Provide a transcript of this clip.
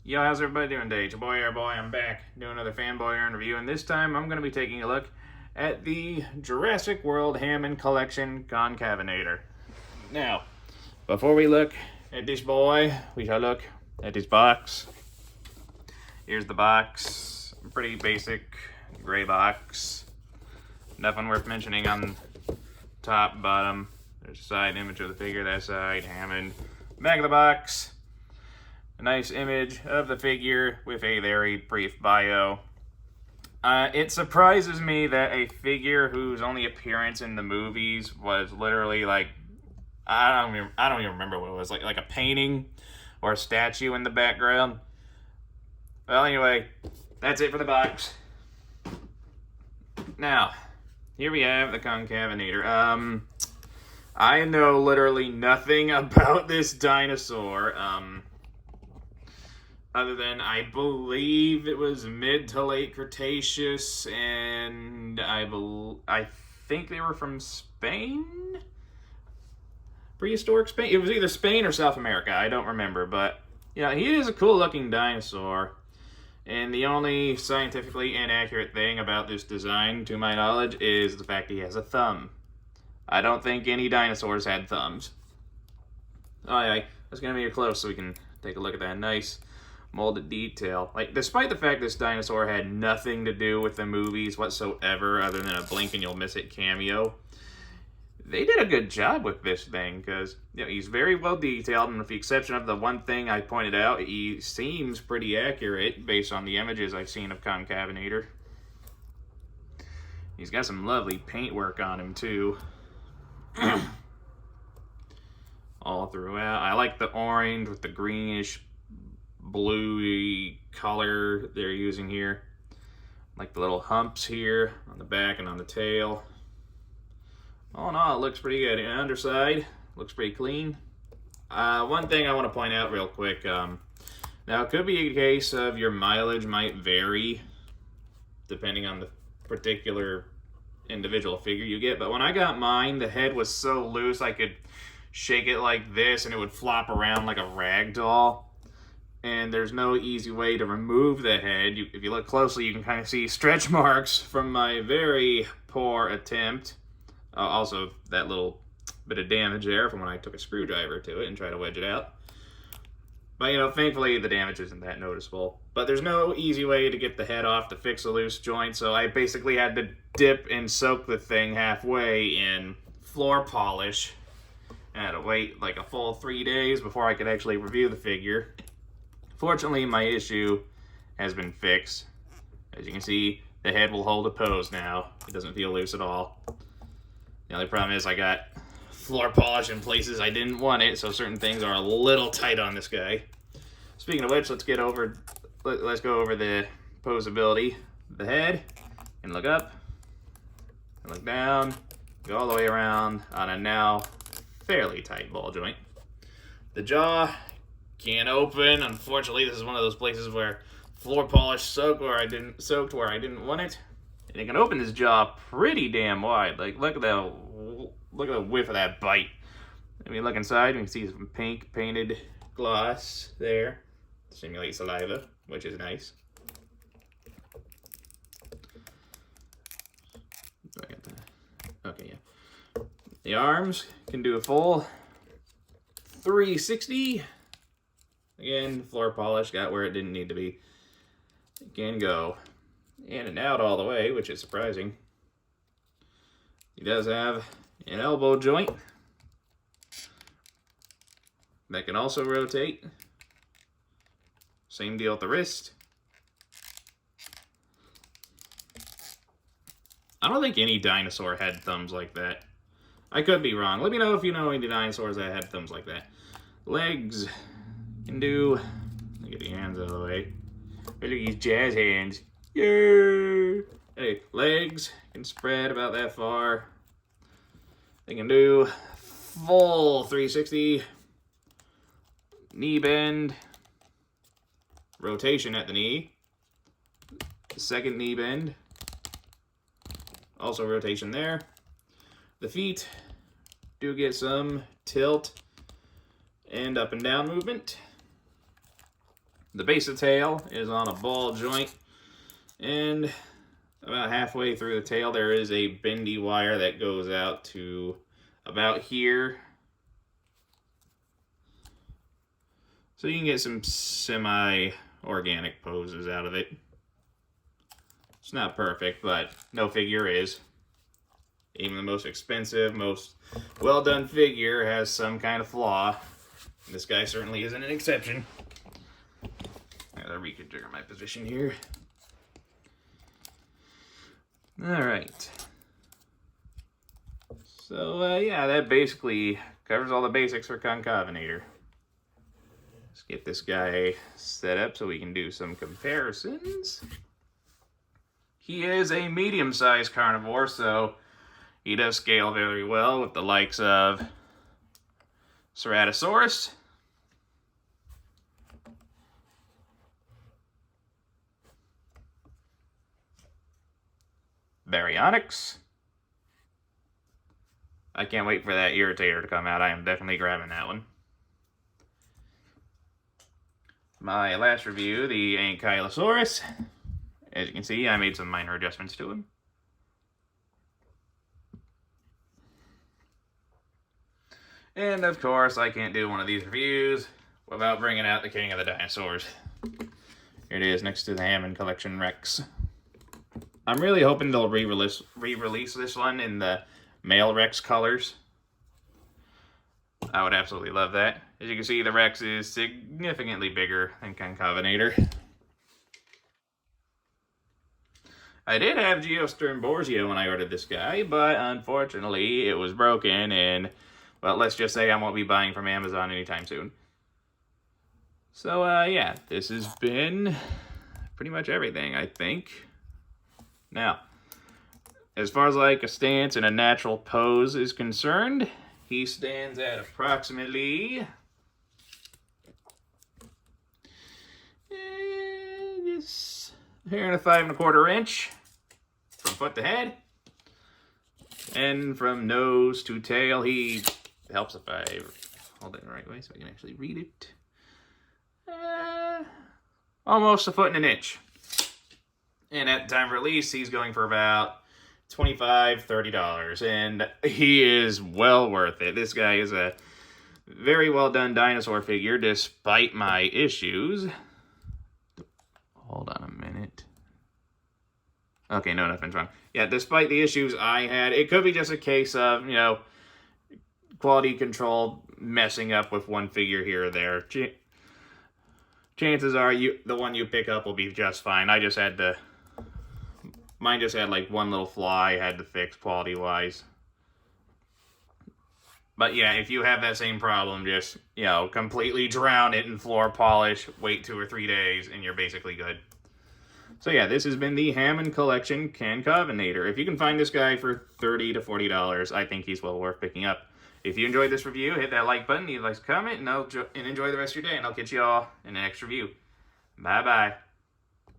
Yo, how's everybody doing today? It's your boy, I'm back doing another FanBoyAaron review, and this time I'm going to be taking a look at the Jurassic World Hammond Collection Concavenator. Now, before we look at this boy, we shall look at his box. Here's the box. Pretty basic gray box. Nothing worth mentioning on top, bottom. There's a side image of the figure, that side, Hammond. Back of the box. A nice image of the figure with a very brief bio. It surprises me that a figure whose only appearance in the movies was literally like, I don't even remember what it was, like a painting or a statue in the background. Well, anyway, that's it for the box. Now, here we have the Concavenator. I know literally nothing about this dinosaur. Other than I believe it was mid to late Cretaceous, and I think they were from Spain? Prehistoric Spain? It was either Spain or South America, I don't remember, but yeah, he is a cool looking dinosaur. And the only scientifically inaccurate thing about this design, to my knowledge, is the fact he has a thumb. I don't think any dinosaurs had thumbs. Alright, let's get him here close so we can take a look at that nice molded detail. Like, despite the fact this dinosaur had nothing to do with the movies whatsoever other than a blink and you'll miss it cameo, they did a good job with this thing because, you know, he's very well detailed, and with the exception of the one thing I pointed out, he seems pretty accurate based on the images I've seen of Concavenator. He's got some lovely paintwork on him too. All throughout. I like the orange with the greenish bluey color they're using here. Like the little humps here on the back and on the tail. All in all, it looks pretty good. And underside looks pretty clean. One thing I want to point out real quick. Now, it could be a case of your mileage might vary depending on the particular individual figure you get. But when I got mine, the head was so loose I could shake it like this and it would flop around like a rag doll. And there's no easy way to remove the head. If you look closely, you can kind of see stretch marks from my very poor attempt. Also, that little bit of damage there from when I took a screwdriver to it and tried to wedge it out. But, you know, thankfully the damage isn't that noticeable. But there's no easy way to get the head off to fix a loose joint, so I basically had to dip and soak the thing halfway in floor polish. And I had to wait like a full 3 days before I could actually review the figure. Fortunately, my issue has been fixed. As you can see, the head will hold a pose now. It doesn't feel loose at all. The only problem is I got floor polish in places I didn't want it, so certain things are a little tight on this guy. Speaking of which, let's go over the posability. The head, and look up, and look down, go all the way around on a now fairly tight ball joint. The jaw can't open. Unfortunately, this is one of those places where floor polish soaked where I didn't want it. And it can open this jaw pretty damn wide. Like, look at the width of that bite. If you look inside, you can see some pink painted gloss there to simulate saliva, which is nice. Okay, yeah. The arms can do a full 360. Again, floor polish got where it didn't need to be. It can go in and out all the way, which is surprising. He does have an elbow joint that can also rotate. Same deal with the wrist. I don't think any dinosaur had thumbs like that. I could be wrong. Let me know if you know any dinosaurs that had thumbs like that. Legs can do... Get the hands out of the way. Look at these jazz hands. Yeah. Hey, legs can spread about that far. They can do full 360. Knee bend. Rotation at the knee. Second knee bend. Also rotation there. The feet do get some tilt and up and down movement. The base of the tail is on a ball joint, and about halfway through the tail there is a bendy wire that goes out to about here. So you can get some semi-organic poses out of it. It's not perfect, but no figure is. Even the most expensive, most well-done figure has some kind of flaw. This guy certainly isn't an exception. I gotta reconfigure my position here. Alright. So, yeah, that basically covers all the basics for Concavenator. Let's get this guy set up so we can do some comparisons. He is a medium-sized carnivore, so he does scale very well with the likes of Ceratosaurus, Baryonyx. I can't wait for that Irritator to come out. I am definitely grabbing that one. My last review, the Ankylosaurus. As you can see, I made some minor adjustments to him. And of course, I can't do one of these reviews without bringing out the king of the dinosaurs. Here it is next to the Hammond Collection Rex. I'm really hoping they'll re-release this one in the male Rex colors. I would absolutely love that. As you can see, the Rex is significantly bigger than Concavenator. I did have Geostern Borzio when I ordered this guy, but unfortunately it was broken, and well, let's just say I won't be buying from Amazon anytime soon. So yeah, this has been pretty much everything, I think. Now, as far as like a stance and a natural pose is concerned, he stands at approximately just here in a 5 1/4 inch from foot to head, and from nose to tail. He helps if I hold it the right way so I can actually read it. Almost a foot and an inch. And at the time of release, he's going for about $25, $30, and he is well worth it. This guy is a very well done dinosaur figure, despite my issues. Hold on a minute. Okay, no, nothing's wrong. Yeah, despite the issues I had, it could be just a case of, you know, quality control messing up with one figure here or there. Chances are the one you pick up will be just fine. I just had to... Mine just had like one little flaw I had to fix quality-wise. But yeah, if you have that same problem, just, you know, completely drown it in floor polish, wait 2 or 3 days, and you're basically good. So yeah, this has been the Hammond Collection Concavenator. If you can find this guy for $30 to $40, I think he's well worth picking up. If you enjoyed this review, hit that like button, leave a comment, and enjoy the rest of your day, and I'll catch you all in the next review. Bye-bye.